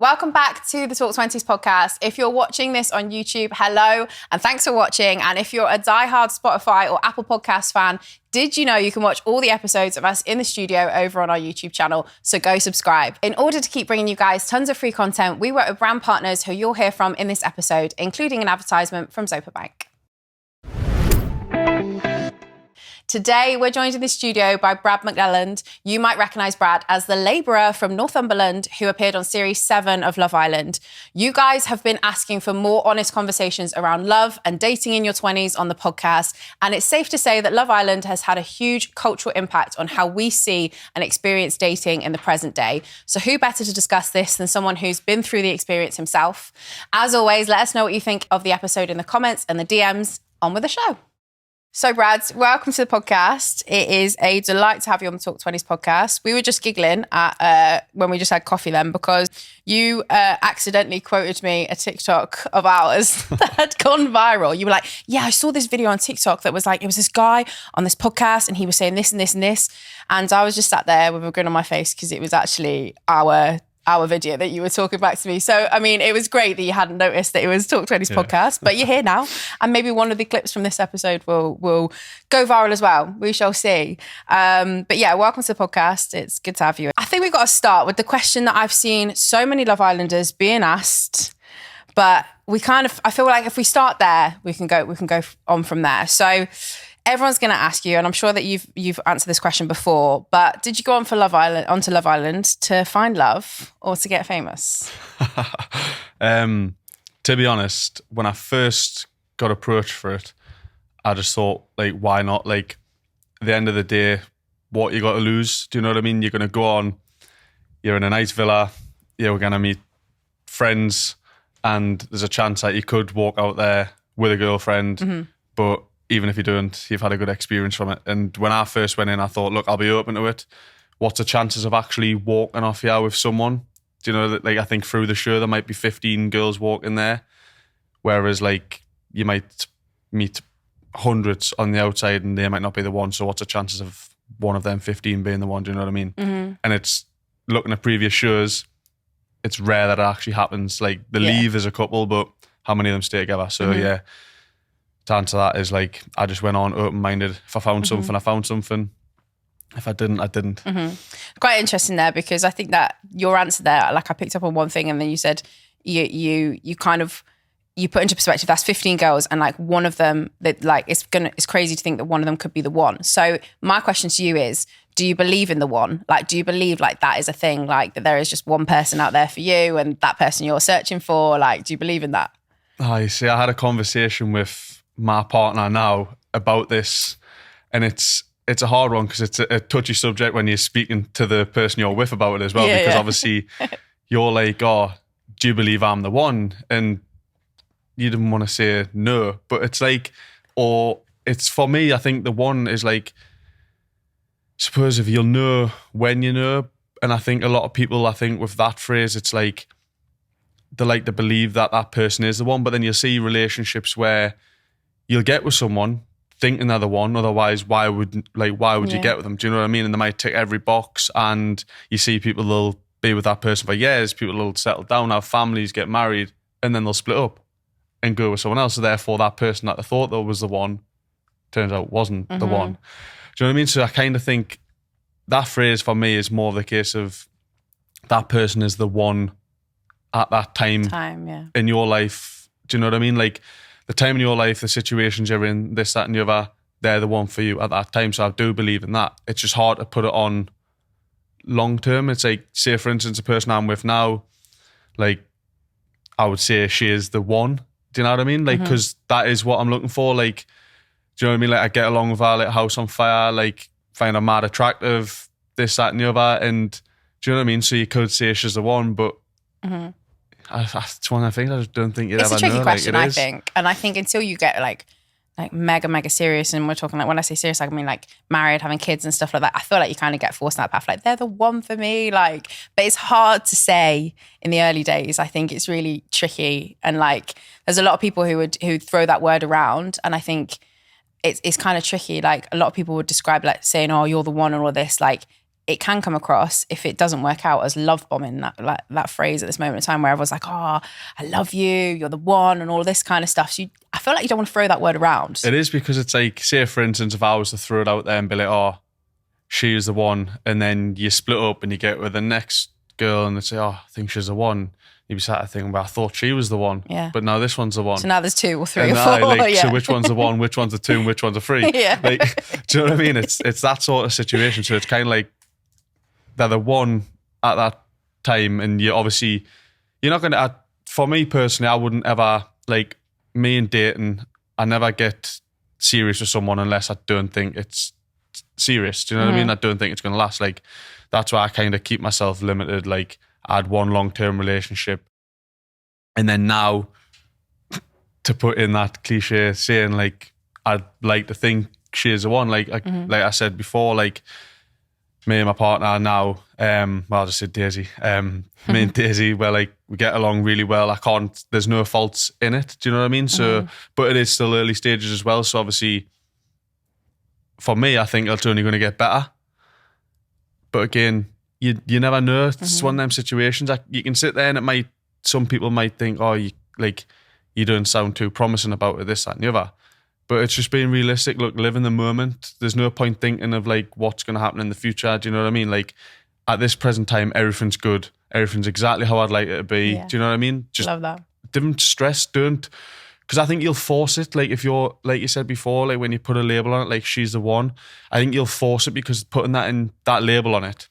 Welcome back to the Twenties podcast. If you're watching this on YouTube, hello, and thanks for watching. And if you're a diehard Spotify or Apple Podcast fan, did you know you can watch all the episodes of us in the studio over on our YouTube channel? So go subscribe. In order to keep bringing you guys tons of free content, we work with brand partners who you'll hear from in this episode, including an advertisement from Zopa Bank. Today, we're joined in the studio by Brad McClelland. You might recognise Brad as the labourer from Northumberland who appeared on Series 7 of Love Island. You guys have been asking for more honest conversations around love and dating in your 20s on the podcast, and it's safe to say that Love Island has had a huge cultural impact on how we see and experience dating in the present day. So who better to discuss this than someone who's been through the experience himself? As always, let us know what you think of the episode in the comments and the DMs. On with the show. So Brad, welcome to the podcast. It is a delight to have you on the Talk 20s podcast. We were just giggling at when we just had coffee then because you accidentally quoted me a TikTok of ours that had gone viral. You were like, yeah, I saw this video on TikTok that was like, it was this guy on this podcast and he was saying this and this and this. And I was just sat there with a grin on my face because it was actually our video that you were talking back to me. So, I mean, it was great that you hadn't noticed that it was Talk 20's podcast, but you're here now. And maybe one of the clips from this episode will go viral as well. We shall see. But yeah, welcome to the podcast. It's good to have you. I think we've got to start with the question that I've seen so many Love Islanders being asked, but I feel like if we start there, we can go on from there. So everyone's going to ask you, and I'm sure that you've answered this question before, but did you go onto Love Island to find love or to get famous? To be honest, when I first got approached for it, I just thought, like, why not? Like, at the end of the day, what you got to lose? Do you know what I mean? You're going to go on, you're in a nice villa, you're going to meet friends, and there's a chance that you could walk out there with a girlfriend, but even if you don't, you've had a good experience from it. And when I first went in, I thought, look, I'll be open to it. What's the chances of actually walking off here with someone? Do you know, that, like, I think through the show, there might be 15 girls walking there. Whereas, like, you might meet hundreds on the outside and they might not be the one. So what's the chances of one of them 15 being the one? Do you know what I mean? Mm-hmm. And it's, looking at previous shows, it's rare that it actually happens. Like, they leave as a couple, but how many of them stay together? So, yeah. To answer that is, like, I just went on open-minded. If I found something, I found something. If I didn't, I didn't. Quite interesting there, because I think that your answer there, like, I picked up on one thing and then you said you put into perspective that's 15 girls and, like, one of them that, like, it's crazy to think that one of them could be the one. So my question to you is, do you believe in the one? Like, do you believe, like, that is a thing, like, that there is just one person out there for you and that person you're searching for? Like, do you believe in that? Oh, you see, I had a conversation with my partner now about this, and it's a hard one because it's a touchy subject when you're speaking to the person you're with about it as well, because obviously you're like, oh, do you believe I'm the one? And you didn't want to say no, but it's like, or it's, for me, I think the one is like, suppose if you'll know when you know, and I think a lot of people, I think with that phrase, it's like they like to believe that that person is the one, but then you'll see relationships where you'll get with someone thinking they're the one. Otherwise, why would you get with them? Do you know what I mean? And they might tick every box, and you see people, they'll be with that person for years. People will settle down, have families, get married, and then they'll split up and go with someone else. So therefore, that person that they thought that was the one turns out wasn't the one. Do you know what I mean? So I kind of think that phrase for me is more of the case of that person is the one at that time in your life. Do you know what I mean? Like, the time in your life, the situations you're in, this, that, and the other, they're the one for you at that time. So I do believe in that. It's just hard to put it on long term. It's like, say, for instance, the person I'm with now, like, I would say she is the one. Do you know what I mean? Like, because that is what I'm looking for. Like, do you know what I mean? Like, I get along with her, like, house on fire, like, find her mad attractive, this, that, and the other. And do you know what I mean? So you could say she's the one, but it's one of the things I just don't think you'd ever know. It's a tricky question, like, I think. And I think until you get like mega serious, and we're talking, like, when I say serious, I mean like married, having kids and stuff like that, I feel like you kind of get forced in that path. Like, they're the one for me. Like, but it's hard to say in the early days. I think it's really tricky. And like, there's a lot of people who throw that word around. And I think it's kind of tricky. Like, a lot of people would describe, like, saying, oh, you're the one and all this. Like, it can come across, if it doesn't work out, as love bombing, that phrase at this moment in time where everyone's like, oh, I love you, you're the one, and all this kind of stuff. So I feel like you don't want to throw that word around. It is, because it's like, say for instance, if I was to throw it out there and be like, oh, she is the one, and then you split up and you get with the next girl and they say, oh, I think she's the one. You'd be sat there thinking, well, I thought she was the one. Yeah. But now this one's the one. So now there's 2 or 3 or 4. So which one's the one, which one's the 2, and which one's the 3? Yeah. Like, do you know what I mean? It's that sort of situation. So it's kind of like they're the one at that time, and you're not going to, for me personally, I wouldn't ever, like, me and dating, I never get serious with someone unless I don't think it's serious. Do you know what I mean? I don't think it's going to last. Like, that's why I kind of keep myself limited. Like, I had one long-term relationship, and then now, to put in that cliche saying, like, I'd like to think she is the one. Like I said before, like, me and my partner now, well, I'll just say Daisy. Me and Daisy, like, we get along really well. There's no faults in it. Do you know what I mean? So, but it is still early stages as well. So obviously, for me, I think it's only going to get better. But again, you never know. It's one of them situations. Like, you can sit there and some people might think, oh, you don't sound too promising about it, this, that, and the other. But it's just being realistic. Look, live in the moment. There's no point thinking of, like, what's going to happen in the future. Do you know what I mean? Like, at this present time, everything's good. Everything's exactly how I'd like it to be. Yeah. Do you know what I mean? Just love that. Don't stress. Don't. Because I think you'll force it. Like, if you're, like you said before, like, when you put a label on it, like, she's the one, I think you'll force it, because putting that label on it,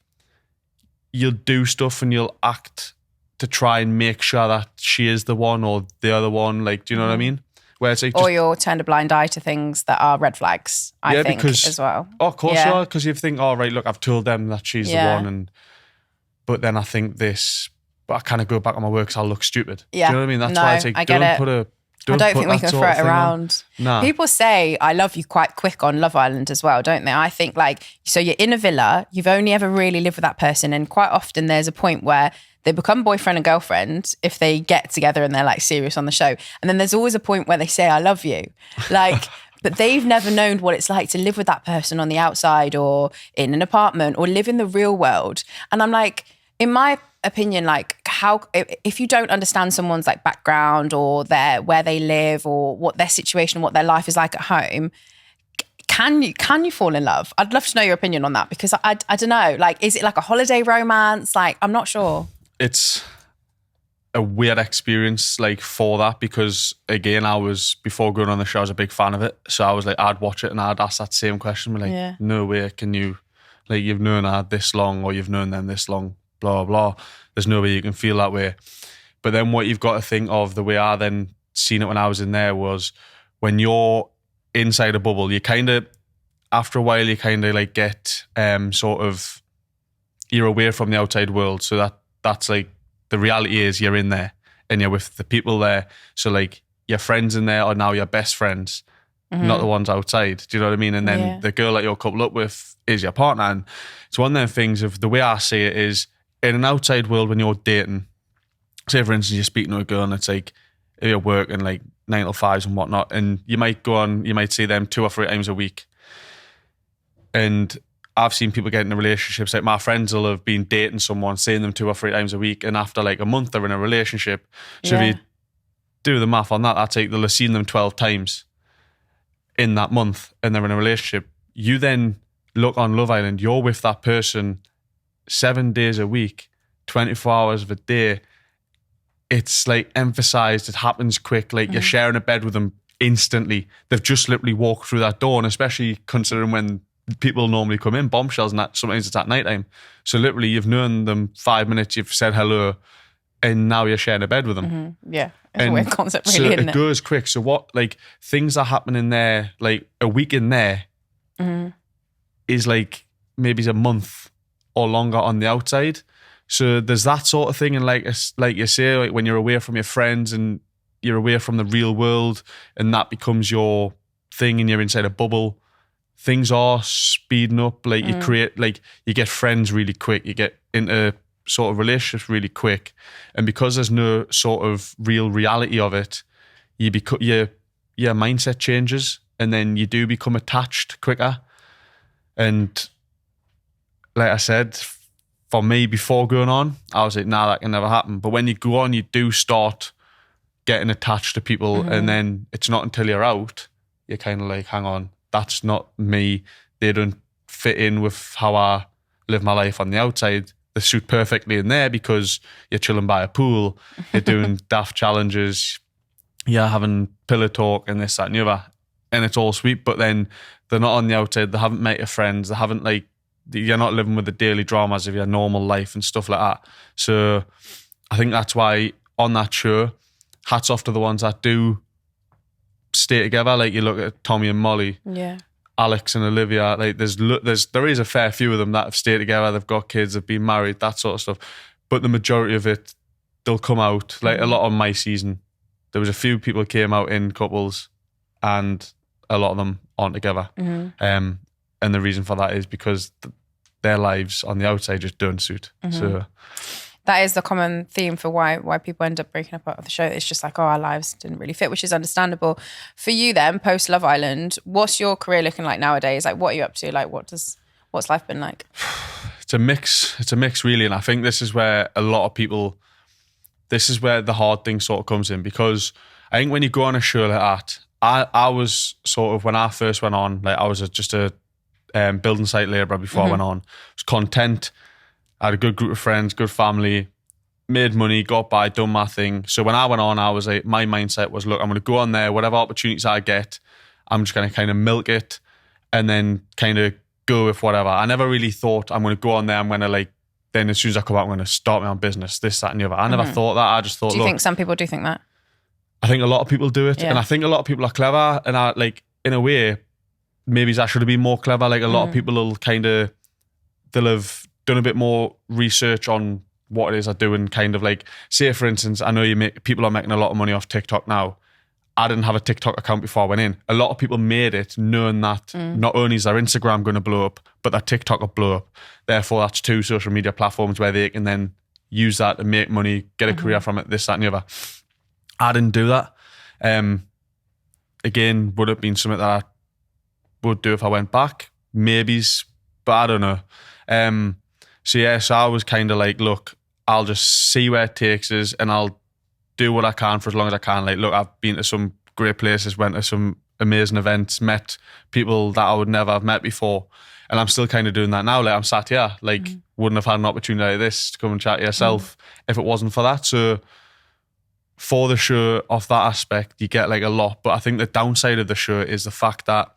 you'll do stuff and you'll act to try and make sure that she is the one or the other one. Like, do you know what I mean? Where it's like, or you'll turn a blind eye to things that are red flags, I think, as well. Oh, of course you are, because you think, oh, right, look, I've told them that she's the one, but then I think this, but I kind of go back on my work because I'll look stupid. Yeah. Do you know what I mean? That's why it's like, I don't think we can throw it around. Nah. People say I love you quite quick on Love Island as well, don't they? I think, like, so you're in a villa, you've only ever really lived with that person, and quite often there's a point where they become boyfriend and girlfriend if they get together and they're, like, serious on the show. And then there's always a point where they say, I love you. Like, but they've never known what it's like to live with that person on the outside or in an apartment or live in the real world. And I'm like, in my opinion, like, how, if you don't understand someone's, like, background or where they live or what their situation, what their life is like at home, can you fall in love? I'd love to know your opinion on that, because I don't know, like, is it like a holiday romance? Like, I'm not sure. It's a weird experience, like, for that, because again, before going on the show, I was a big fan of it. So I was like, I'd watch it and I'd ask that same question. But like, no way can you, like, you've known her this long or you've known them this long, blah, blah. There's no way you can feel that way. But then what you've got to think of, the way I then seen it when I was in there, was when you're inside a bubble, you kind of, after a while, you kind of, like, get sort of, you're away from the outside world. So that's like, the reality is you're in there and you're with the people there. So, like, your friends in there are now your best friends, not the ones outside. Do you know what I mean? And then the girl that you're coupled up with is your partner. And it's one of them things of, the way I see it is, in an outside world, when you're dating, say for instance, you're speaking to a girl and it's like, you're working like 9 to 5s and whatnot, and you might see them 2 or 3 times a week. And I've seen people get into relationships, like, my friends will have been dating someone, seeing them 2 or 3 times a week, and after like a month they're in a relationship. So if you do the math on that, that's like, they'll have seen them 12 times in that month and they're in a relationship. You then look on Love Island, you're with that person 7 days a week, 24 hours of a day. It's like emphasized, it happens quick, like you're sharing a bed with them instantly. They've just literally walked through that door, and especially considering when people normally come in, bombshells, and that sometimes it's at night time. So literally you've known them 5 minutes, you've said hello, and now you're sharing a bed with them. Yeah, it's a weird concept, really, so isn't it? It goes quick. So what, like, things are happening there, like a week in there is like maybe a month or longer on the outside. So there's that sort of thing. And like you say, like, when you're away from your friends and you're away from the real world and that becomes your thing and you're inside a bubble, things are speeding up. Like, you create, like, you get friends really quick. You get into sort of relationships really quick. And because there's no sort of real reality of it, your mindset changes, and then you do become attached quicker. And like I said, for me, before going on, I was like, nah, that can never happen. But when you go on, you do start getting attached to people. And then it's not until you're out, you're kind of like, hang on, that's not me. They don't fit in with how I live my life on the outside. They suit perfectly in there because you're chilling by a pool, you're doing daft challenges, you're having pillow talk and this, that and the other. And it's all sweet, but then they're not on the outside. They haven't met your friends. They haven't you're not living with the daily dramas of your normal life and stuff like that. So I think that's why on that show, hats off to the ones that do stay together. Like you look at Tommy and Molly, Alex and Olivia. Like there is a fair few of them that have stayed together. They've got kids, they've been married, that sort of stuff. But the majority of it, they'll come out. Like a lot of my season, there was a few people came out in couples, and a lot of them aren't together. And the reason for that is because their lives on the outside just don't suit. So that is the common theme for why people end up breaking up out of the show. It's just like, oh, our lives didn't really fit, which is understandable. For you then, post Love Island, what's your career looking like nowadays? Like, what are you up to? Like, what's life been like? It's a mix really. And I think this is where this is where the hard thing sort of comes in, because I think when you go on a show like that, I was sort of, when I first went on, like I was just a building site labourer before I went on. I was content. I had a good group of friends, good family, made money, got by, done my thing. So when I went on, I was like, my mindset was, look, I'm going to go on there, whatever opportunities I get, I'm just going to kind of milk it and then kind of go with whatever. I never really thought I'm going to go on there, I'm going to then as soon as I come out, I'm going to start my own business, this, that and the other. I never thought that. I just thought, do you think some people do think that? I think a lot of people do it. And I think a lot of people are clever, and I in a way, maybe I should have been more clever. Like a lot of people they'll have done a bit more research on what it is I do, and kind of like, say for instance, I know people are making a lot of money off TikTok now. I didn't have a TikTok account before I went in. A lot of people made it knowing that not only is their Instagram going to blow up, but their TikTok will blow up. Therefore, that's two social media platforms where they can then use that to make money, get a career from it, this, that and the other. I didn't do that. Again, would have been something that I would do if I went back. Maybes, but I don't know. So I was kind of like, look, I'll just see where it takes us, and I'll do what I can for as long as I can. Like, look, I've been to some great places, went to some amazing events, met people that I would never have met before. And I'm still kind of doing that now. Like, I'm sat here, wouldn't have had an opportunity like this to come and chat to yourself if it wasn't for that. So for the show, off that aspect, you get a lot. But I think the downside of the show is the fact that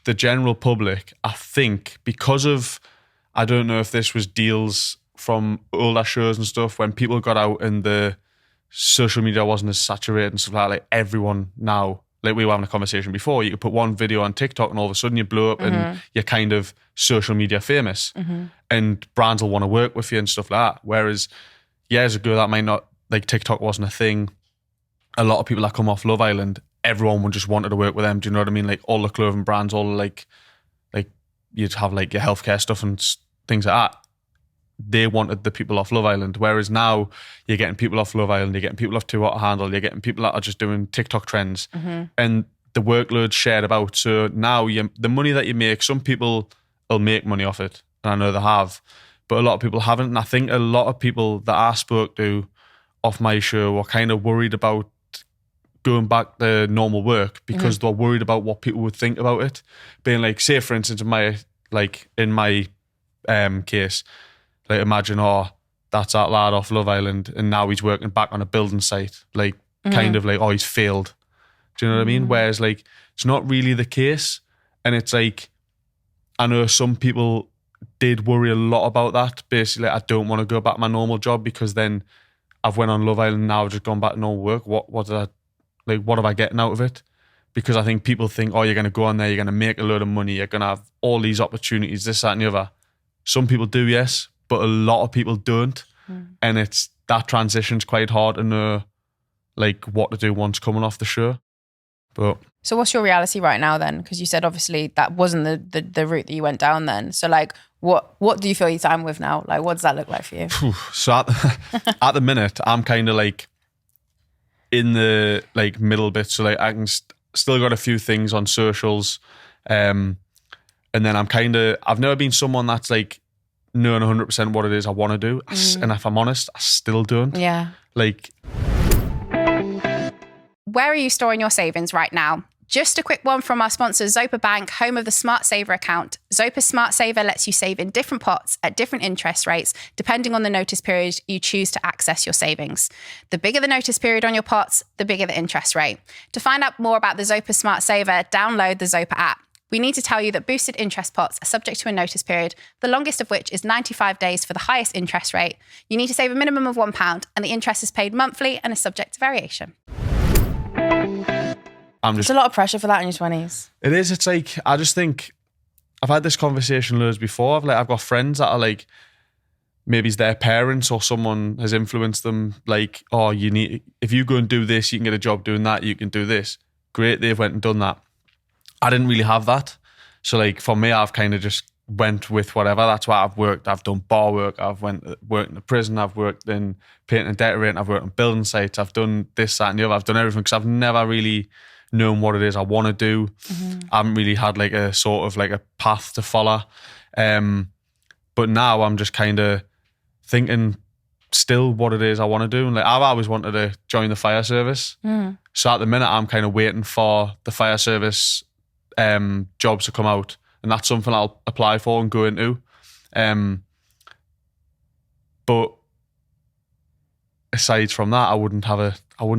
the general public, I think, because of, I don't know if this was deals from older shows and stuff, when people got out and the social media wasn't as saturated and stuff like everyone now, like we were having a conversation before, you could put one video on TikTok and all of a sudden you blow up and you're kind of social media famous, and brands will want to work with you and stuff like that. Whereas years ago, that might not, TikTok wasn't a thing. A lot of people that come off Love Island, everyone would just wanted to work with them. Do you know what I mean? All the clothing brands, all you'd have your healthcare stuff and things like that. They wanted the people off Love Island. Whereas now you're getting people off Love Island, you're getting people off Too Hot to Handle, you're getting people that are just doing TikTok trends, and the workload's shared about. So now the money that you make, some people will make money off it, and I know they have, but a lot of people haven't. And I think a lot of people that I spoke to off my show were kind of worried about going back to normal work because they're worried about what people would think about it. Being say for instance, in my case, imagine, that's that lad off Love Island and now he's working back on a building site, he's failed. Do you know what I mean? Whereas it's not really the case. And it's I know some people did worry a lot about that. Basically, I don't want to go back to my normal job because then I've went on Love Island, now I've just gone back to normal work. What am I getting out of it? Because I think people think, you're going to go on there, you're going to make a load of money, you're going to have all these opportunities, this, that and the other. Some people do, yes, but a lot of people don't. And it's that transition's quite hard to know what to do once coming off the show. But so what's your reality right now then? Because you said obviously that wasn't the route that you went down then. So what do you feel your time with now? What does that look like for you? So at the minute, I'm kind of in the middle bit. So I can still got a few things on socials, and And then I've never been someone that's like knowing 100% what it is I want to do. And if I'm honest, I still don't. Yeah. Like, where are you storing your savings right now? Just a quick one from our sponsor, Zopa Bank, home of the Smart Saver account. Zopa Smart Saver lets you save in different pots at different interest rates, depending on the notice period you choose to access your savings. The bigger the notice period on your pots, the bigger the interest rate. To find out more about the Zopa Smart Saver, download the Zopa app. We need to tell you that boosted interest pots are subject to a notice period, the longest of which is 95 days for the highest interest rate. You need to save a minimum of £1, and the interest is paid monthly and is subject to variation. There's a lot of pressure for that in your 20s. It is. It's like, I just think, I've had this conversation loads before. I've got friends that are like, maybe it's their parents or someone has influenced them. Like, oh, if you go and do this, you can get a job doing that. You can do this. Great. They've went and done that. I didn't really have that. So like for me, I've kind of just went with whatever. That's why I've worked. I've done bar work. I've worked in a prison. I've worked in painting and decorating. I've worked on building sites. I've done this, that and the other. I've done everything because I've never really known what it is I want to do. I haven't really had like a sort of like a path to follow. But now I'm just kind of thinking still what it is I want to do. And like I've always wanted to join the fire service. So at the minute I'm kind of waiting for the fire service jobs to come out. And that's something I'll apply for and go into. But aside from that, I wouldn't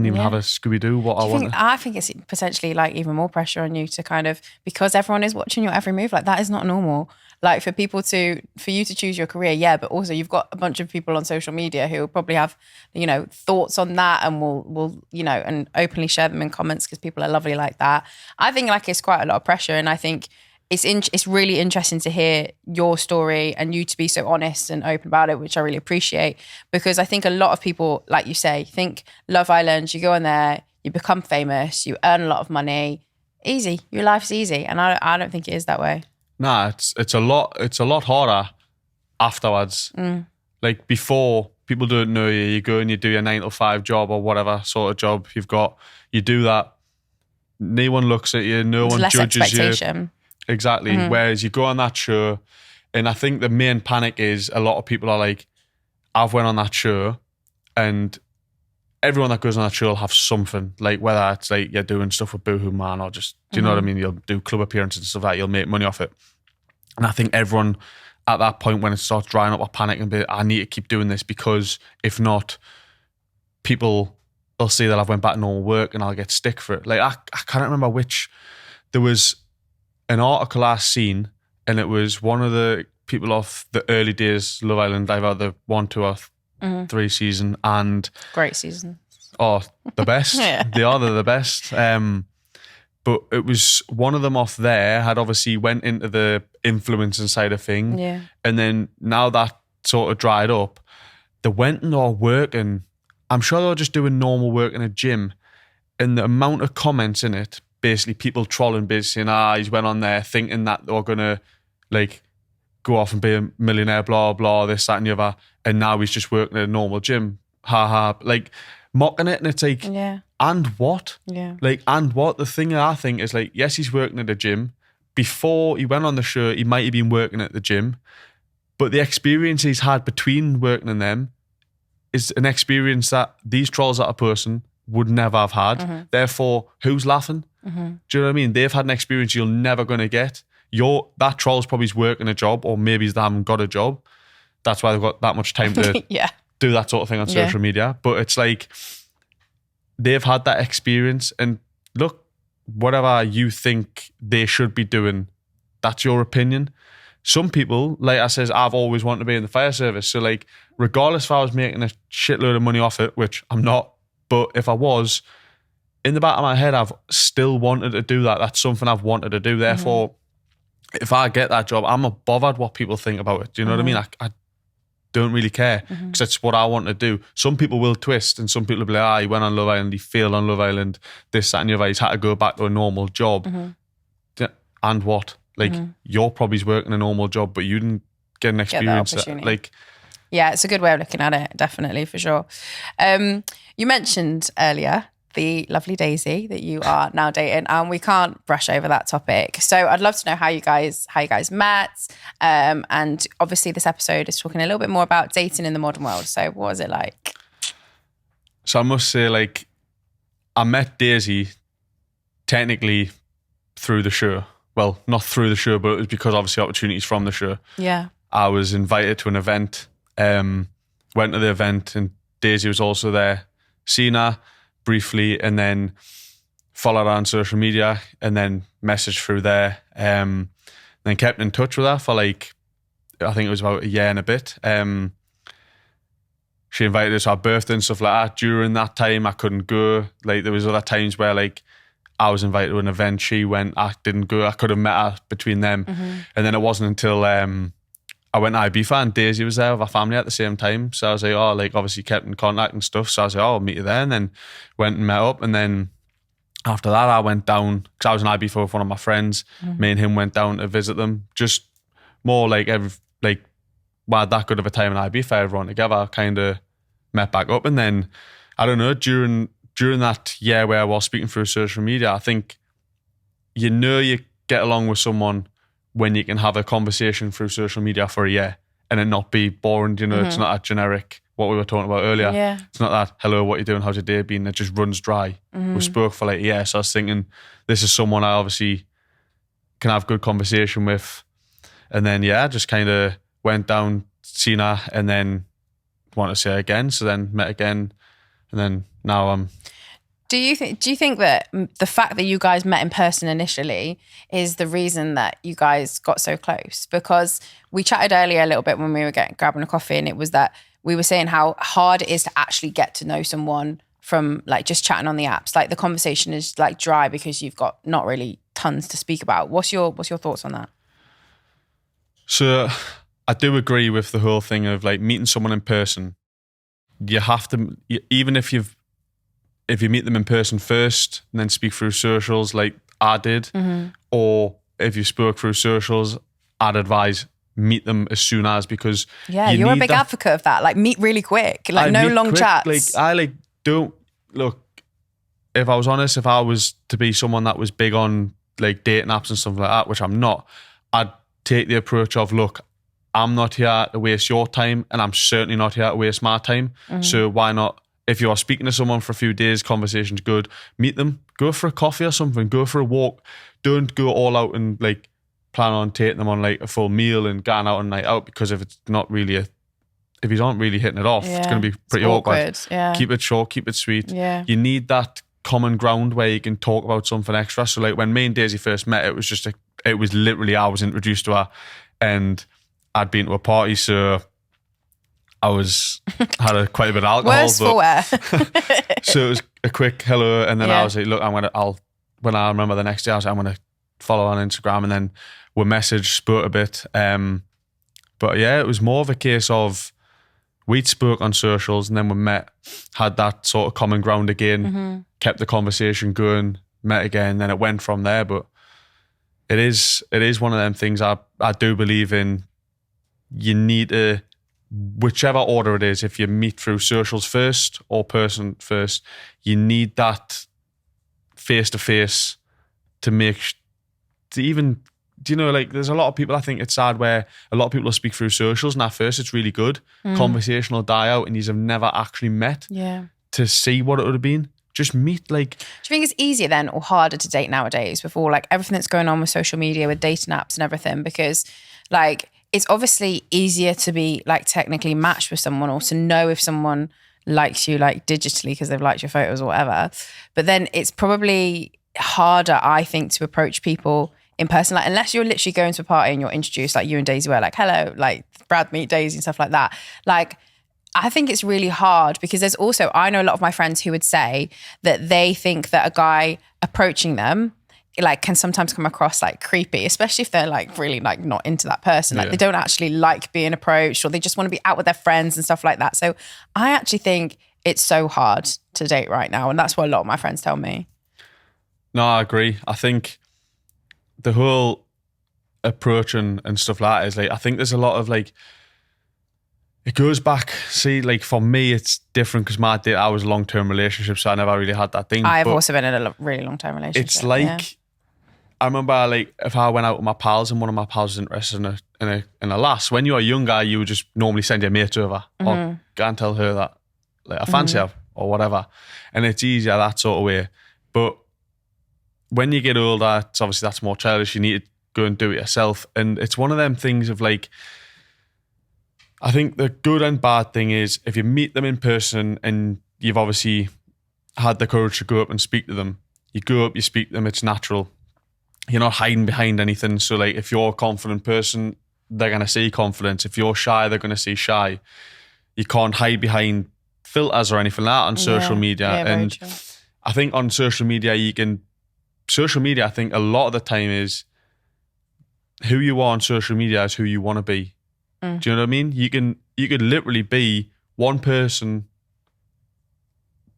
even have a Scooby-Doo what I want. I think it's potentially like even more pressure on you to kind of, because everyone is watching your every move. Like that is not normal. Like for you to choose your career, yeah, but also you've got a bunch of people on social media who will probably have, thoughts on that and will and openly share them in comments because people are lovely like that. I think like it's quite a lot of pressure, and I think it's really interesting to hear your story and you to be so honest and open about it, which I really appreciate, because I think a lot of people, like you say, think Love Island, you go on there, you become famous, you earn a lot of money, easy, your life's easy. And I don't think it is that way. Nah, it's a lot harder afterwards. Like before, people don't know you. You go and you do your 9 to 5 job or whatever sort of job you've got. You do that. No one looks at you. No one judges expectation. You. Exactly. Whereas you go on that show, and I think the main panic is a lot of people are like, I've went on that show, and everyone that goes on that show will have something, like whether it's like you're doing stuff with Boohoo Man or just, do you know what I mean? You'll do club appearances and stuff like that, you'll make money off it. And I think everyone at that point when it starts drying up will panic and be, I need to keep doing this because if not, people will see that I've went back to normal work and I'll get stick for it. Like I can't remember there was an article I seen, and it was one of the people off the early days Love Island, I've had the 1, 2 or 3 season, and great season. Oh, the best. Yeah. They're the best. But it was one of them off there had obviously went into the influencing side of thing. Yeah. And then now that sort of dried up, they went and are working. I'm sure they were just doing normal work in a gym. And the amount of comments in it, basically people trolling, basically saying, he's went on there thinking that they're going to like go off and be a millionaire, blah, blah, this, that and the other. And now he's just working at a normal gym. Ha ha. Like mocking it. And it's like, yeah. And what? Yeah. Like, and what? The thing I think is like, yes, he's working at a gym. Before he went on the show, he might have been working at the gym. But the experience he's had between working in them is an experience that these trolls that are posting would never have had. Therefore, who's laughing? Do you know what I mean? They've had an experience you're never going to get. That troll's probably working a job, or maybe they haven't got a job. That's why they've got that much time to do that sort of thing on social media. But it's like, they've had that experience, and look, whatever you think they should be doing, that's your opinion. Some people, like I says, I've always wanted to be in the fire service. So like, regardless if I was making a shitload of money off it, which I'm not, but if I was, in the back of my head, I've still wanted to do that. That's something I've wanted to do. Therefore, if I get that job, I'm not bothered what people think about it. Do you know what I mean? I don't really care because it's what I want to do. Some people will twist, and some people will be like, he went on Love Island, he failed on Love Island, this, that and the other. He's had to go back to a normal job. And what? Like, you're probably working a normal job, but you didn't get an experience. Yeah, it's a good way of looking at it, definitely, for sure. You mentioned earlier the lovely Daisy that you are now dating, and we can't brush over that topic. So I'd love to know how you guys met. And obviously this episode is talking a little bit more about dating in the modern world. So what was it like? So I must say, like, I met Daisy technically through the show. Well, not through the show, but it was because obviously opportunities from the show. Yeah. I was invited to an event, went to the event, and Daisy was also there. Seen her briefly, and then followed her on social media, and then messaged through there. Then kept in touch with her for like, I think it was about a year and a bit. She invited us to her birthday and stuff like that. During that time, I couldn't go. Like, there was other times where like I was invited to an event, she went, I didn't go. I could have met her between them. Mm-hmm. And then it wasn't until I went to Ibiza and Daisy was there with her family at the same time. So I was like, oh, like obviously kept in contact and stuff. So I was like, oh, I'll meet you there. And then went and met up. And then after that, I went down, because I was in Ibiza with one of my friends. Mm-hmm. Me and him went down to visit them. Just more like, we had that good of a time in Ibiza, everyone together, kind of met back up. And then, I don't know, during that year where I was speaking through social media, I think you get along with someone when you can have a conversation through social media for a year and it not be boring. Mm-hmm. It's not that generic, what we were talking about earlier. Yeah. It's not that, hello, what you doing, how's your day been? It just runs dry. Mm-hmm. We spoke for like a year. So I was thinking, this is someone I obviously can have good conversation with. And then, just kind of went down, seen her, and then wanted to see her again. So then met again. And then now I'm... Do you think that the fact that you guys met in person initially is the reason that you guys got so close? Because we chatted earlier a little bit when we were grabbing a coffee, and it was that we were saying how hard it is to actually get to know someone from like just chatting on the apps. Like the conversation is like dry because you've got not really tons to speak about. What's your thoughts on that? So I do agree with the whole thing of like meeting someone in person. You have to, even if you meet them in person first and then speak through socials like I did, mm-hmm. or if you spoke through socials, I'd advise meet them as soon as, because you're a big advocate of that. Like meet really quick, like no long chats. Like I don't look. If I was honest, if I was to be someone that was big on like dating apps and stuff like that, which I'm not, I'd take the approach of, look, I'm not here to waste your time, and I'm certainly not here to waste my time. Mm-hmm. So why not? If you are speaking to someone for a few days, conversation's good, meet them, go for a coffee or something, go for a walk. Don't go all out and like plan on taking them on like a full meal and going out on night out, because if it's not really if you aren't really hitting it off, it's going to be pretty awkward. Yeah. Keep it short, keep it sweet. Yeah. You need that common ground where you can talk about something extra. So like when me and Daisy first met, it was literally I was introduced to her and I'd been to a party, so I had quite a bit of alcohol. Worse for wear. So it was a quick hello, and then I was like, look, when I remember the next day, I was like, I'm going to follow on Instagram, and then we messaged, spoke a bit. But yeah, it was more of a case of we'd spoke on socials, and then we met, had that sort of common ground again, mm-hmm. kept the conversation going, met again, then it went from there. But it is one of them things I do believe in. You need to, whichever order it is, if you meet through socials first or person first, you need that face-to-face to make, to even, like there's a lot of people, I think it's sad where a lot of people will speak through socials and at first it's really good. Conversation will die out and you've never actually met to see what it would have been. Just meet like... Do you think it's easier then or harder to date nowadays with all like everything that's going on with social media, with dating apps and everything? Because like... it's obviously easier to be like technically matched with someone or to know if someone likes you like digitally because they've liked your photos or whatever. But then it's probably harder, I think, to approach people in person. Like unless you're literally going to a party and you're introduced, like you and Daisy were like, hello, like Brad meet Daisy and stuff like that. Like I think it's really hard because there's also, I know a lot of my friends who would say that they think that a guy approaching them like can sometimes come across like creepy, especially if they're like really like not into that person. Like they don't actually like being approached or they just want to be out with their friends and stuff like that. So I actually think it's so hard to date right now. And that's what a lot of my friends tell me. No, I agree. I think the whole approach and stuff like that is like, I think there's a lot of like, It goes back. See, like for me, it's different because I was a long-term relationship, so I never really had that thing. I've also been in a really long-term relationship. It's like, I remember like if I went out with my pals and one of my pals was interested in a lass, when you were younger, you would just normally send your mates over or go and tell her that like I fancy her or whatever. And it's easier that sort of way. But when you get older, it's obviously that's more childish. You need to go and do it yourself. And it's one of them things of like, I think the good and bad thing is if you meet them in person and you've obviously had the courage to go up and speak to them, you go up, you speak to them, it's natural. You're not hiding behind anything. So like if you're a confident person, they're going to see confidence. If you're shy, they're going to see shy. You can't hide behind filters or anything like that on social media. And true. I think on social media, I think a lot of the time is who you are on social media is who you want to be. Do you know what I mean? You could literally be one person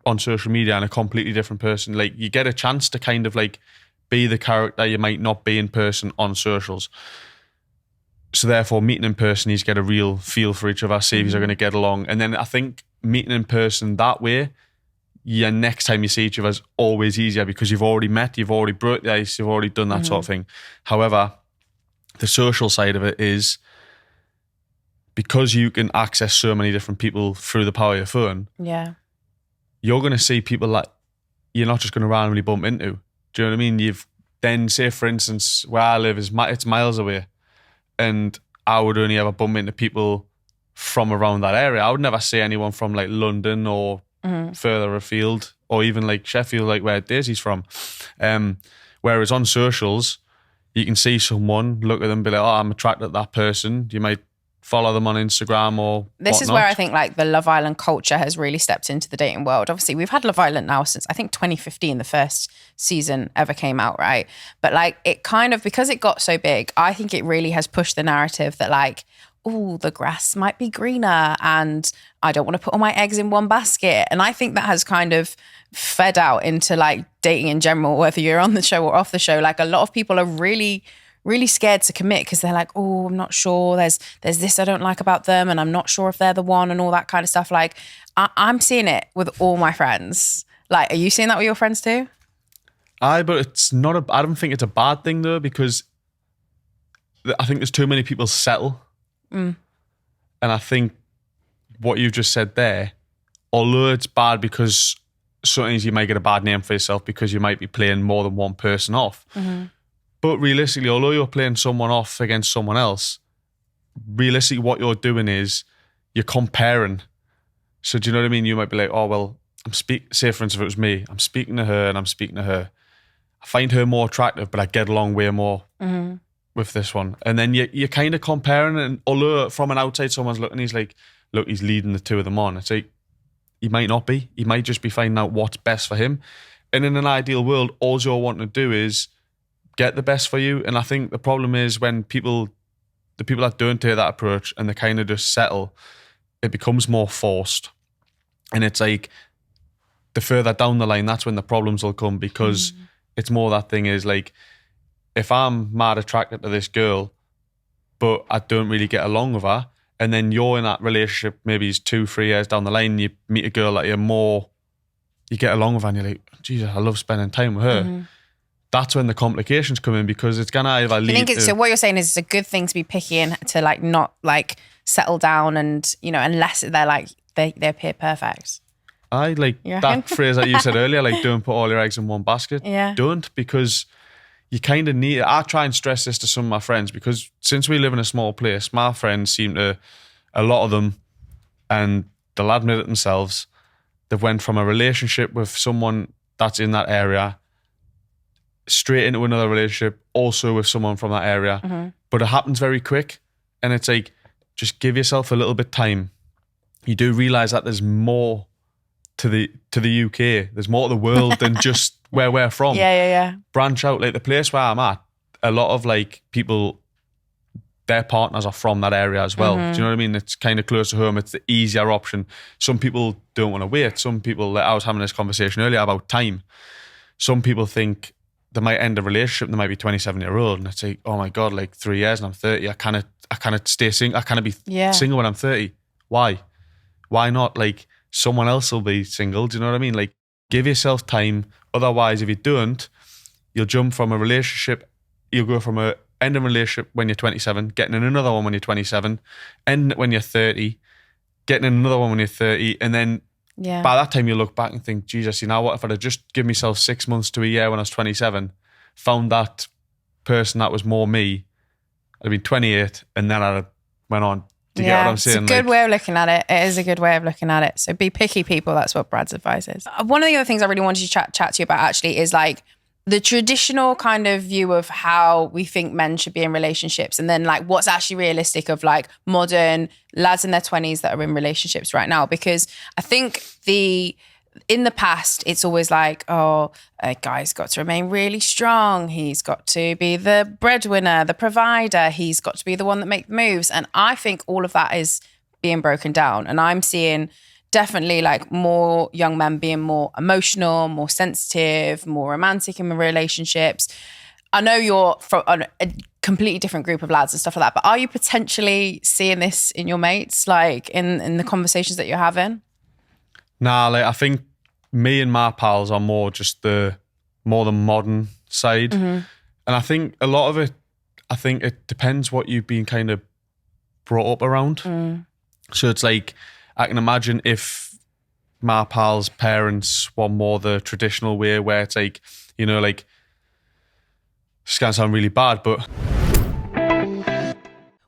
on social media and a completely different person. Like you get a chance to kind of like be the character you might not be in person on socials. So therefore meeting in person, you get a real feel for each other, see if you're going to get along. And then I think meeting in person that way, next time you see each other is always easier because you've already met, you've already broke the ice, you've already done that sort of thing. However, the social side of it is because you can access so many different people through the power of your phone, you're going to see people that you're not just going to randomly bump into. Do you know what I mean? You've then, say for instance, where I live it's miles away and I would only ever bump into people from around that area. I would never see anyone from like London or further afield or even like Sheffield, like where Daisy's from. Whereas on socials, you can see someone, look at them, be like, oh, I'm attracted to that person. You might follow them on Instagram or This is where I think like the Love Island culture has really stepped into the dating world. Obviously, we've had Love Island now since I think 2015, the first season ever came out, right? But like it kind of, because it got so big, I think it really has pushed the narrative that like, oh, the grass might be greener and I don't want to put all my eggs in one basket. And I think that has kind of fed out into like dating in general, whether you're on the show or off the show. Like a lot of people are really scared to commit because they're like, oh, I'm not sure. There's this I don't like about them and I'm not sure if they're the one and all that kind of stuff. Like I'm seeing it with all my friends. Like, are you seeing that with your friends too? But it's not I don't think it's a bad thing though, because I think there's too many people settle. And I think what you've just said there, although it's bad because sometimes you might get a bad name for yourself because you might be playing more than one person off. But realistically, although you're playing someone off against someone else, realistically what you're doing is you're comparing. So do you know what I mean? You might be like, oh, well, say for instance, if it was me, I'm speaking to her and I'm speaking to her. I find her more attractive, but I get along way more with this one. And then you're kind of comparing, and although from an outside someone's looking, he's like, look, he's leading the two of them on. It's like, he might not be. He might just be finding out what's best for him. And in an ideal world, all you're wanting to do is get the best for you. And I think the problem is when the people that don't take that approach and they kind of just settle, it becomes more forced. And it's like the further down the line, that's when the problems will come, because it's more that thing is like, if I'm mad attracted to this girl, but I don't really get along with her, and then you're in that relationship, maybe it's 2-3 years down the line, you meet a girl that you get along with her and you're like, Jesus, I love spending time with her. That's when the complications come in, because it's gonna either lead to... So what you're saying is it's a good thing to be picky and to like not like settle down and, you know, unless they're like, they appear perfect. I like that phrase that you said earlier, like don't put all your eggs in one basket. Yeah. Don't, because you kind of need... I try and stress this to some of my friends, because since we live in a small place, my friends seem to, a lot of them, and they'll admit it themselves, they've went from a relationship with someone that's in that area straight into another relationship, also with someone from that area. But it happens very quick. And it's like, just give yourself a little bit time. You do realise that there's more to the UK. There's more to the world than just where we're from. Yeah. Branch out. Like the place where I'm at, a lot of like people, their partners are from that area as well. Do you know what I mean? It's kind of close to home. It's the easier option. Some people don't want to wait. Some people, like I was having this conversation earlier about time. Some people think they might end a relationship and they might be 27-year-old, and it's like, oh my God, like 3 years and I'm 30. I cannot stay single. I cannot be single when I'm 30. Why not? Like, someone else will be single. Do you know what I mean? Like, give yourself time. Otherwise, if you don't, you'll jump from a relationship. You'll go from a ending relationship when you're 27, getting in another one when you're 27, ending it when you're 30, getting in another one when you're 30, and then by that time you look back and think, Jesus, you know what? If I'd have just given myself 6 months to a year when I was 27, found that person that was more me, I'd have been 28, and then I'd have went on. Do you get what I'm saying? It's a good way of looking at it. It is a good way of looking at it. So be picky, people. That's what Brad's advice is. One of the other things I really wanted to chat to you about actually is like the traditional kind of view of how we think men should be in relationships, and then like what's actually realistic of like modern lads in their 20s that are in relationships right now. Because I think in the past, it's always like, oh, a guy's got to remain really strong. He's got to be the breadwinner, the provider. He's got to be the one that makes moves. And I think all of that is being broken down. And I'm seeing definitely like more young men being more emotional, more sensitive, more romantic in relationships. I know you're from a completely different group of lads and stuff like that, but are you potentially seeing this in your mates, like in the conversations that you're having? Nah, like I think me and my pals are more just the modern side. And I think a lot of it, I think it depends what you've been kind of brought up around. So it's like, I can imagine if my pals' parents were more the traditional way where it's like, you know, like, it's going to sound really bad, but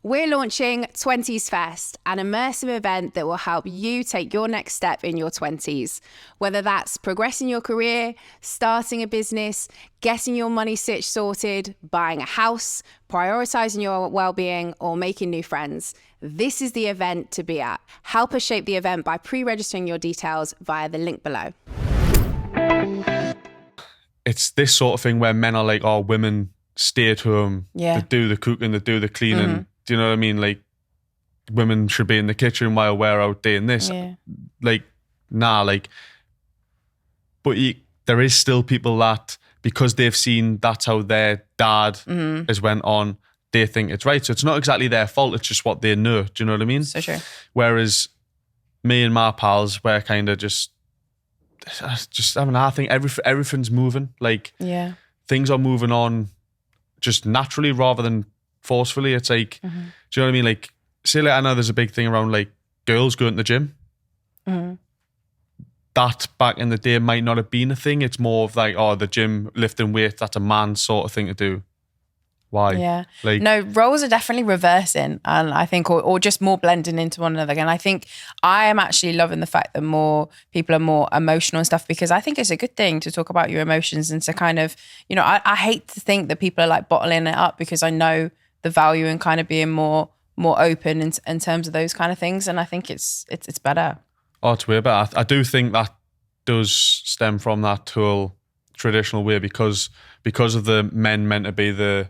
we're launching 20s Fest, an immersive event that will help you take your next step in your 20s. Whether that's progressing your career, starting a business, getting your money stitch sorted, buying a house, prioritizing your well-being, or making new friends, this is the event to be at. Help us shape the event by pre-registering your details via the link below. It's this sort of thing where men are like, oh, women stay at home, they do the cooking, they do the cleaning. Do you know what I mean? Like, women should be in the kitchen while we're out doing this. Like, nah, like, but there is still people that, because they've seen that's how their dad has went on, they think it's right. So it's not exactly their fault. It's just what they know. Do you know what I mean? So true. Whereas me and my pals, we're kind of just I mean, I think everything's moving. Like, things are moving on just naturally rather than forcefully. It's like, do you know what I mean? Like, say, like, I know there's a big thing around like girls going to the gym. That back in the day might not have been a thing. It's more of like, oh, the gym, lifting weights, that's a man sort of thing to do. Why? Yeah. Like, no, roles are definitely reversing, and I think, or just more blending into one another. And I think I am actually loving the fact that more people are more emotional and stuff, because I think it's a good thing to talk about your emotions and to kind of, you know, I hate to think that people are like bottling it up, because I know the value in kind of being more open in terms of those kind of things. And I think it's better. Oh, it's way better. I do think that does stem from that whole traditional way, because of the men meant to be the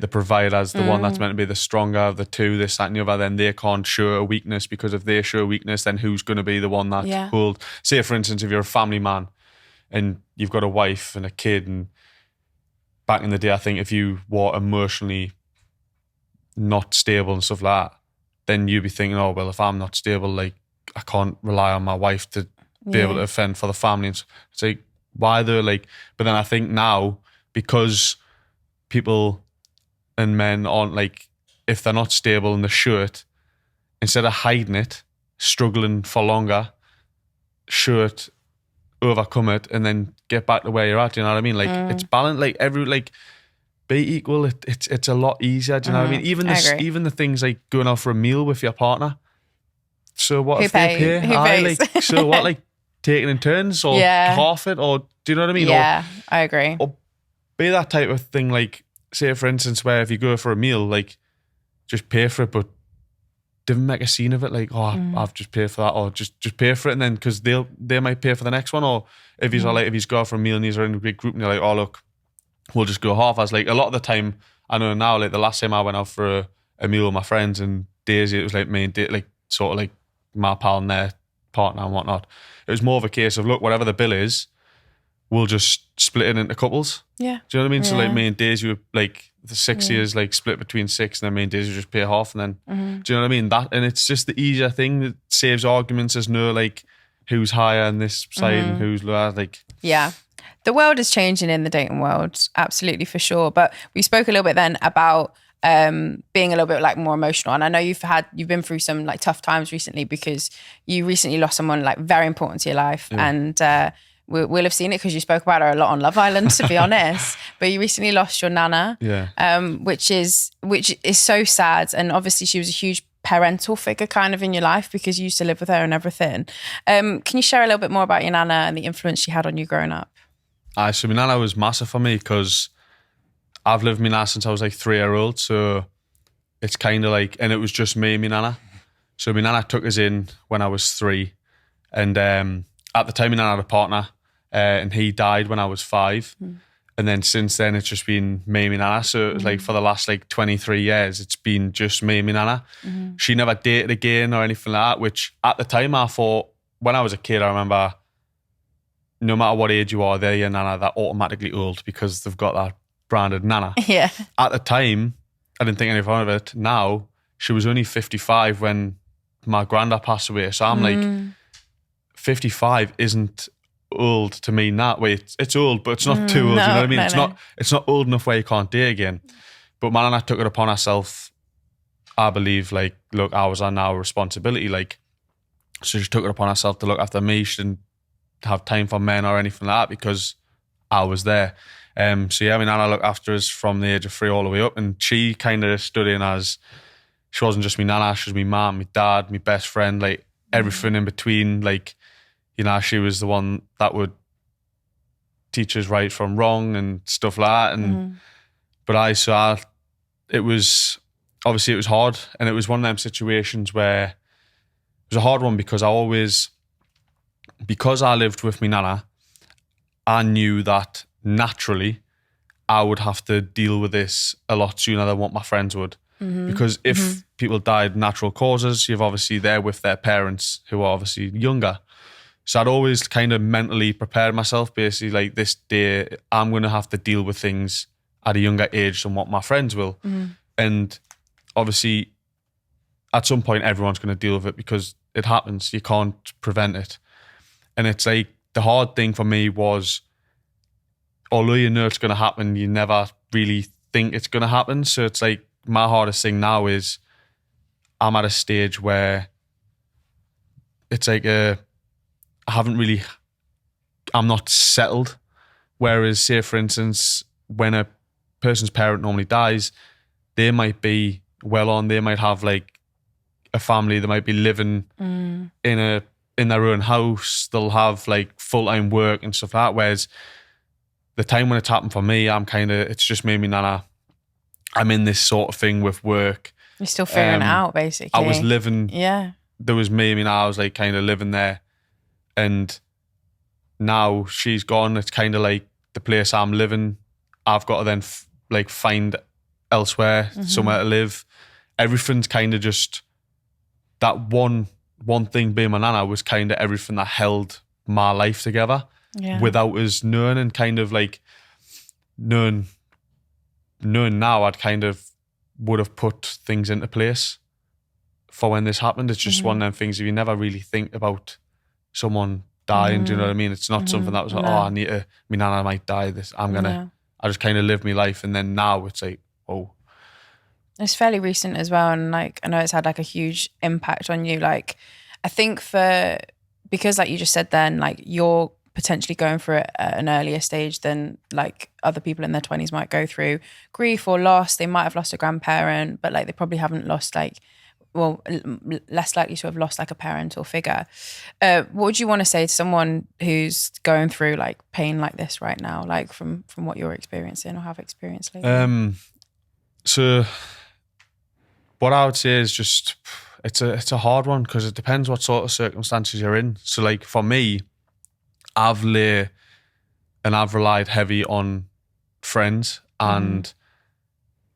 providers, the one that's meant to be the stronger of the two, this, that and the other, then they can't show a weakness, because if they show a weakness, then who's going to be the one that hold? Say, for instance, if you're a family man and you've got a wife and a kid, and back in the day, I think if you were emotionally not stable and stuff like that, then you'd be thinking, oh, well, if I'm not stable, like, I can't rely on my wife to be able to fend for the family. It's like, why though? Like, but then I think now, because people and men aren't, like, if they're not stable in the shirt, instead of hiding it, struggling for longer, shirt, overcome it, and then get back to where you're at. You know what I mean? Like, it's balanced. Like, be equal. It's a lot easier. Do you know what I mean? Even the things like going out for a meal with your partner. So what if they pay? Who pays? Like, so what? Like, taking in turns, or half it, or do you know what I mean? Yeah, I agree. Or be that type of thing. Like, say, for instance, where if you go for a meal, like, just pay for it, but don't make a scene of it. Like, oh, I've just paid for that, or just pay for it, and then because they might pay for the next one. Or if he's if he's going for a meal and he's in a big group, and you're like, oh, look, we'll just go half. As like, a lot of the time, I know now, like, the last time I went out for a meal with my friends and Daisy, it was like me and like, sort of like my pal and their partner and whatnot. It was more of a case of, look, whatever the bill is, we'll just split it into couples. Yeah. Do you know what I mean? So like, me and Daisy were like, the 6 years like split between 6, and then me and Daisy just pay half, and then do you know what I mean? That, and it's just the easier thing that saves arguments. There's no like who's higher on this side and who's lower. Like, yeah. The world is changing in the dating world, absolutely, for sure. But we spoke a little bit then about being a little bit like more emotional, and I know you've been through some like tough times recently because you recently lost someone like very important to your life, and we'll have seen it because you spoke about her a lot on Love Island, to be honest. But you recently lost your nana, which is so sad, and obviously she was a huge parental figure kind of in your life because you used to live with her and everything. Can you share a little bit more about your nana and the influence she had on you growing up? So my nana was massive for me because I've lived with my nana since I was like 3-year-old. So it's kind of like, and it was just me and my nana. So my nana took us in when I was 3. And at the time, my nana had a partner and he died when I was 5. And then since then, it's just been me and my nana. So it was like for the last like 23 years, it's been just me and my nana. She never dated again or anything like that, which at the time I thought, when I was a kid, I remember no matter what age you are, they're your nana, they're automatically old because they've got that branded nana. Yeah. At the time, I didn't think anything of it. Now, she was only 55 when my granddad passed away. So I'm like, 55 isn't old to me in that way. It's old, but it's not too old. You know what I mean? It's not old enough where you can't date again. But my nana took it upon herself. I believe, like, look, I was on now responsibility. Like, so she took it upon herself to look after me. She didn't have time for men or anything like that because I was there. So yeah, my nana looked after us from the age of 3 all the way up, and she kind of stood in as, she wasn't just my nana, she was my mum, my dad, my best friend, like everything in between. Like, you know, she was the one that would teach us right from wrong and stuff like that. And it was hard, and it was one of them situations where it was a hard one because because I lived with my nana, I knew that naturally I would have to deal with this a lot sooner than what my friends would. Because if people died natural causes, you've obviously there with their parents who are obviously younger. So I'd always kind of mentally prepared myself, basically like, this day I'm going to have to deal with things at a younger age than what my friends will. And obviously at some point everyone's going to deal with it because it happens. You can't prevent it. And it's like, the hard thing for me was, although you know it's going to happen, you never really think it's going to happen. So it's like, my hardest thing now is I'm at a stage where it's like I'm not settled. Whereas, say, for instance, when a person's parent normally dies, they might be well on, they might have like a family, they might be living in their own house, they'll have like full-time work and stuff like that. Whereas the time when it's happened for me, it's just me and my nana. I'm in this sort of thing with work. You're still figuring it out, basically. I was living, there was me and I was like kind of living there. And now she's gone. It's kind of like the place I'm living, I've got to then like find elsewhere, somewhere to live. Everything's kind of just, that one thing being my nana was kind of everything that held my life together without us knowing, and kind of like knowing now, I'd kind of would have put things into place for when this happened. It's just one of them things, if you never really think about someone dying, do you know what I mean? It's not something that was like, my nana might die, I just kind of lived my life. And then now it's like, oh. It's fairly recent as well. And like, I know it's had like a huge impact on you. Like, I think because like you just said then, like you're potentially going through it at an earlier stage than like other people in their 20s might go through grief or loss. They might have lost a grandparent, but like they probably haven't lost less likely to have lost like a parental figure. What would you want to say to someone who's going through like pain like this right now, like from what you're experiencing or have experienced lately? So what I would say is just, it's a hard one because it depends what sort of circumstances you're in. So like for me, I've relied heavy on friends, and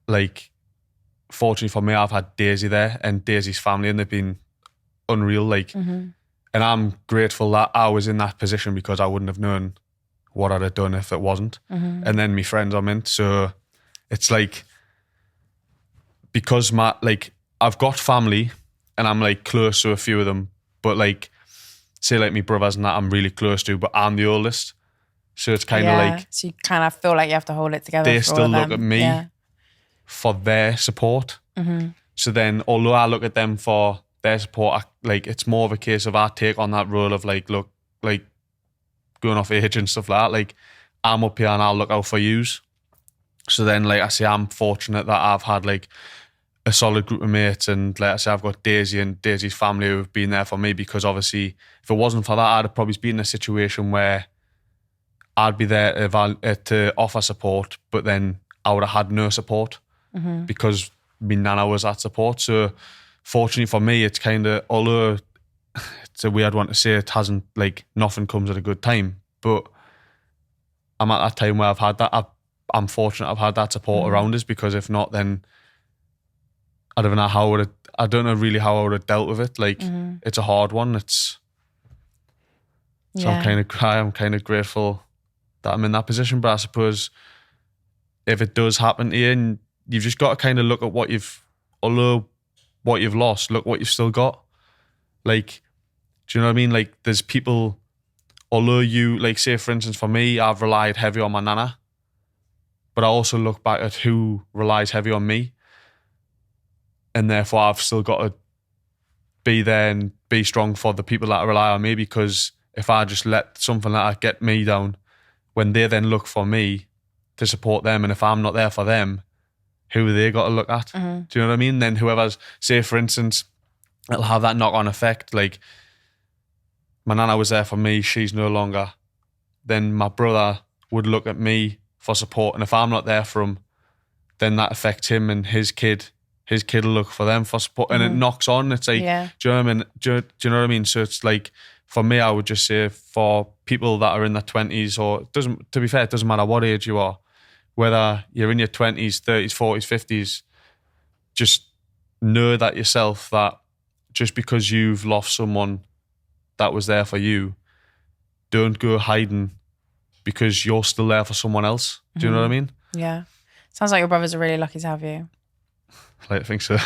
like, fortunately for me, I've had Daisy there and Daisy's family, and they've been unreal. Like, and I'm grateful that I was in that position because I wouldn't have known what I'd have done if it wasn't. And then my friends I'm in. So it's like, because I've got family and I'm like close to a few of them, but like say like my brothers and that I'm really close to, but I'm the oldest. So it's kind of like... So you kind of feel like you have to hold it together. They still look at me for their support. So then, although I look at them for their support, it's more of a case of I take on that role of like, look, like going off age and stuff like that. Like I'm up here and I'll look out for yous. So then, like I say, I'm fortunate that I've had like a solid group of mates, and like I say, I've got Daisy and Daisy's family who have been there for me, because obviously if it wasn't for that, I'd have probably been in a situation where I'd be there to offer support, but then I would have had no support because my nana was that support. So fortunately for me, it's kind of, although it's a weird one to say, it hasn't, like nothing comes at a good time, but I'm at that time where I've had that. I'm fortunate I've had that support around us, because if not, then I don't know I don't know really how I would have dealt with it. Like it's a hard one. I'm kind of grateful that I'm in that position. But I suppose if it does happen to you, and you've just got to kind of look at what you've lost, look what you've still got. Like, do you know what I mean? Like there's people, although you, like say for instance for me, I've relied heavy on my nana, but I also look back at who relies heavy on me. And therefore I've still got to be there and be strong for the people that rely on me, because if I just let something like that get me down, when they then look for me to support them, and if I'm not there for them, who have they got to look at? Do you know what I mean? Then whoever's, say for instance, it'll have that knock-on effect. Like my nana was there for me, she's no longer. Then my brother would look at me for support, and if I'm not there for him, then that affects him and his kid. His kid will look for them for support, and it knocks on. It's like, do you know what I mean? Do you know what I mean? So it's like, for me, I would just say for people that are in their 20s, or to be fair, it doesn't matter what age you are, whether you're in your 20s, 30s, 40s, 50s, just know that yourself, that just because you've lost someone that was there for you, don't go hiding because you're still there for someone else. Do you know what I mean? Yeah. Sounds like your brothers are really lucky to have you. I think so.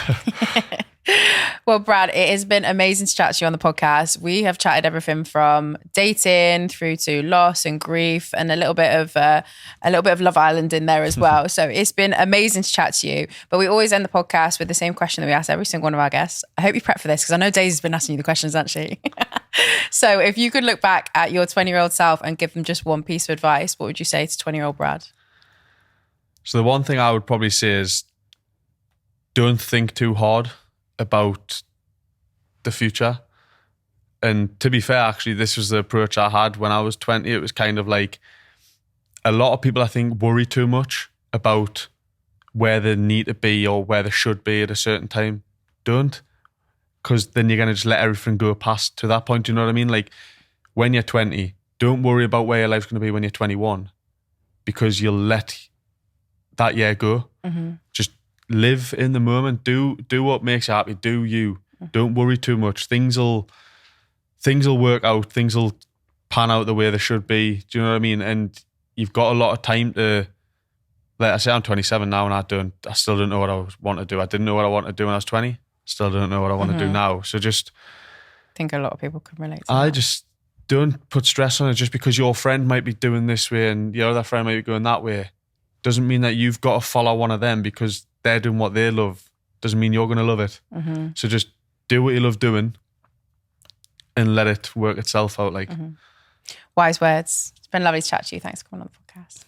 Well, Brad, it has been amazing to chat to you on the podcast. We have chatted everything from dating through to loss and grief, and a little bit of Love Island in there as well. So it's been amazing to chat to you. But we always end the podcast with the same question that we ask every single one of our guests. I hope you prep for this, because I know Daisy's been asking you the questions, hasn't she? So if you could look back at your 20-year-old self and give them just one piece of advice, what would you say to 20-year-old Brad? So the one thing I would probably say is, don't think too hard about the future. And to be fair, actually, this was the approach I had when I was 20. It was kind of like, a lot of people, I think, worry too much about where they need to be or where they should be at a certain time. Don't, because then you're going to just let everything go past to that point. You know what I mean? Like when you're 20, don't worry about where your life's going to be when you're 21, because you'll let that year go. Just live in the moment. Do what makes you happy. Do you. Don't worry too much. Things will work out. Things will pan out the way they should be. Do you know what I mean? And you've got a lot of time to, like I say, I'm 27 now, and I still don't know what I want to do. I didn't know what I wanted to do when I was 20. Still don't know what I want to do now. So just, I think a lot of people can relate to that. Just don't put stress on it. Just because your friend might be doing this way and your other friend might be going that way, doesn't mean that you've got to follow one of them because they're doing what they love. Doesn't mean you're going to love it. So just do what you love doing and let it work itself out. Like, wise words. It's been lovely to chat to you. Thanks for coming on the podcast.